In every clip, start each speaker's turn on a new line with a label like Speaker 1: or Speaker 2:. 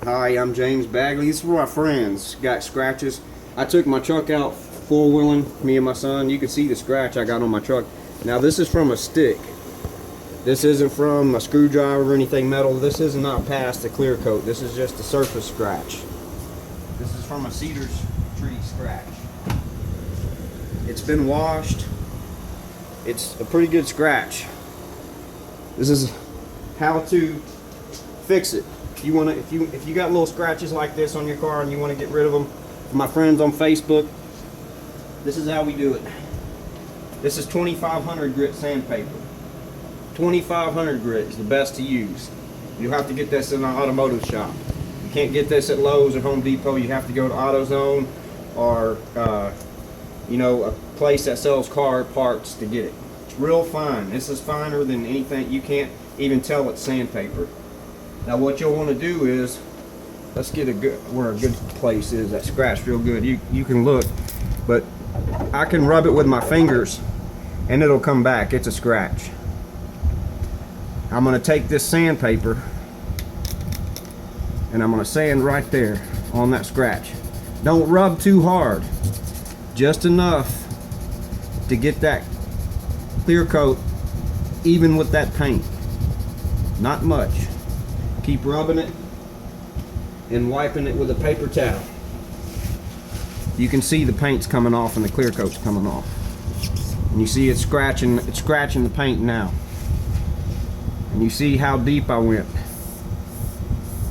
Speaker 1: Hi, I'm James Bagley. This is where my friends got scratches. I took my truck out four-wheeling, me and my son. You can see the scratch I got on my truck. Now this is from a stick. This isn't from a screwdriver or anything metal. This is not past the clear coat. This is just a surface scratch. This is from a cedar tree scratch. It's been washed. It's a pretty good scratch. This is how to fix it. If you got little scratches like this on your car and you want to get rid of them, for my friends on Facebook, this is how we do it. This is 2500 grit sandpaper. 2500 grit is the best to use. You'll have to get this in an automotive shop. You can't get this at Lowe's or Home Depot. You have to go to AutoZone or a place that sells car parts to get it. It's real fine. This is finer than anything. You can't even tell it's sandpaper. Now what you'll want to do is, let's get where a good place is that scratched real good. You can look, but I can rub it with my fingers and it'll come back. It's a scratch. I'm going to take this sandpaper and I'm going to sand right there on that scratch. Don't rub too hard, just enough to get that clear coat even with that paint. Not much. Keep rubbing it and wiping it with a paper towel. You can see the paint's coming off and the clear coat's coming off. And you see it's scratching the paint now. And you see how deep I went.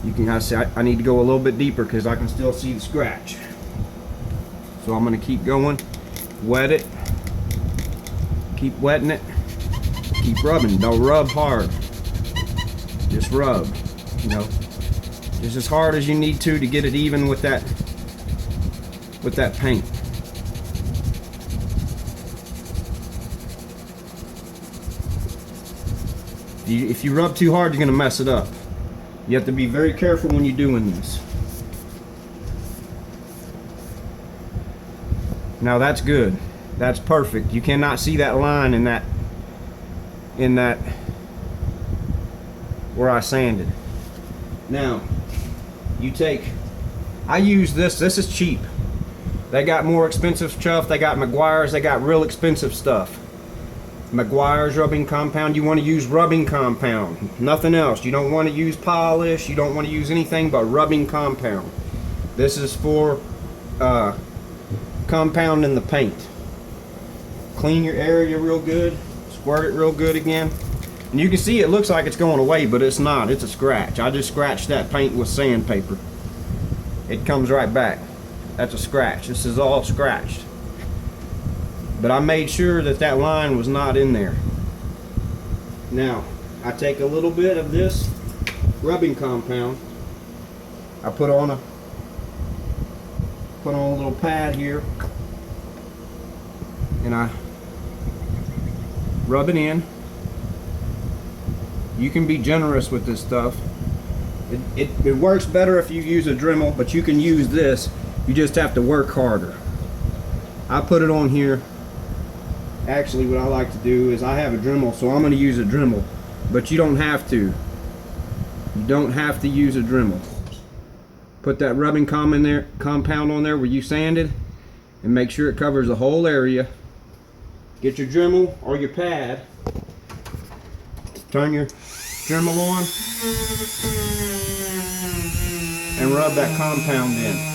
Speaker 1: I need to go a little bit deeper because I can still see the scratch. So I'm going to keep going. Wet it. Keep wetting it. Keep rubbing. Don't rub hard. Just rub. Just as hard as you need to get it even with that paint. If you rub too hard, you're going to mess it up. You have to be very careful when you're doing this. Now that's good. That's perfect. You cannot see that line in that where I sanded. Now, I use this is cheap. They got more expensive stuff. They got Meguiar's, they got real expensive stuff. Meguiar's rubbing compound, you want to use rubbing compound, nothing else. You don't want to use polish, you don't want to use anything but rubbing compound. This is for compounding the paint. Clean your area real good, squirt it real good again. And you can see it looks like it's going away, but it's not. It's a scratch. I just scratched that paint with sandpaper. It comes right back. That's a scratch. This is all scratched. But I made sure that line was not in there. Now, I take a little bit of this rubbing compound. I put on a little pad here. And I rub it in. You can be generous with this stuff. It works better if you use a Dremel, but you can use this. You just have to work harder. I put it on here. Actually, what I like to do is I have a Dremel, so I'm going to use a Dremel. But you don't have to. You don't have to use a Dremel. Put that rubbing compound on there where you sanded, and make sure it covers the whole area. Get your Dremel or your pad. Turn your Dremel on and rub that compound in.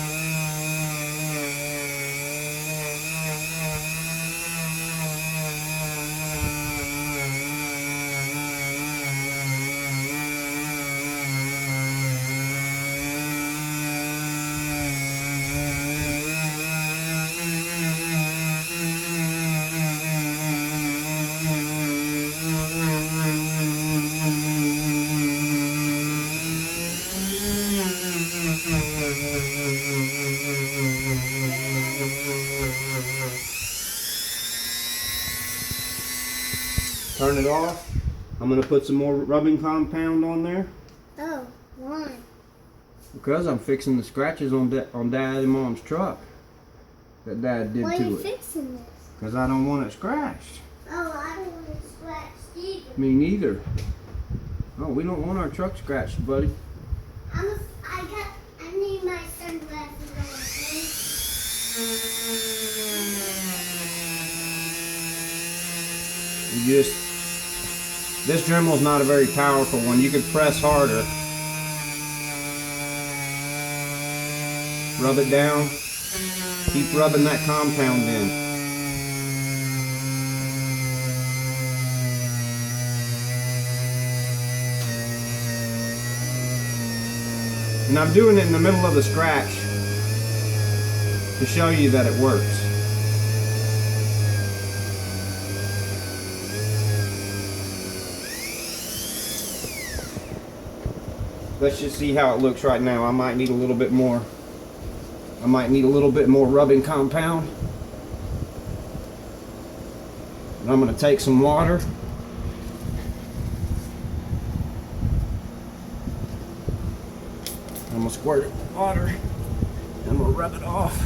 Speaker 1: Turn it off. I'm going to put some more rubbing compound on there.
Speaker 2: Oh, why?
Speaker 1: Because I'm fixing the scratches on Dad and Mom's truck that Dad did to it.
Speaker 2: Why are you fixing this?
Speaker 1: Because I don't want it scratched.
Speaker 2: Oh, I don't want it scratched either.
Speaker 1: Me neither. Oh, we don't want our truck scratched, buddy.
Speaker 2: I got my sunglasses on,
Speaker 1: You just, this Dremel is not a very powerful one. You could press harder. Rub it down. Keep rubbing that compound in. And I'm doing it in the middle of the scratch to show you that it works. Let's just see how it looks right now. I might need a little bit more. I might need a little bit more rubbing compound. And I'm going to take some water. I'm going to squirt it with water. And I'm going to rub it off.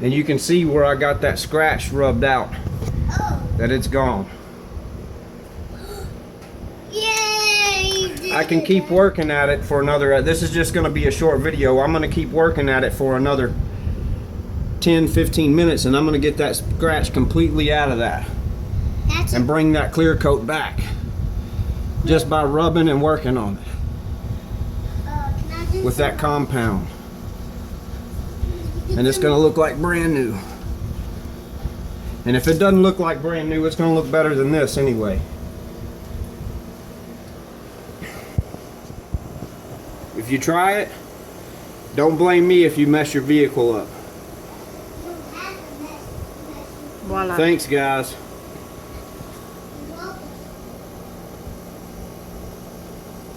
Speaker 1: And you can see where I got that scratch rubbed out, that it's gone.
Speaker 2: Yay! You did
Speaker 1: I can keep working at it for another, this is just going to be a short video. I'm going to keep working at it for another 10-15 minutes, and I'm going to get that scratch completely out of that and bring that clear coat back just by rubbing and working on it with that compound. And it's going to look like brand new. And if it doesn't look like brand new, it's going to look better than this anyway. If you try it, don't blame me if you mess your vehicle up.
Speaker 3: Voila.
Speaker 1: Thanks, guys.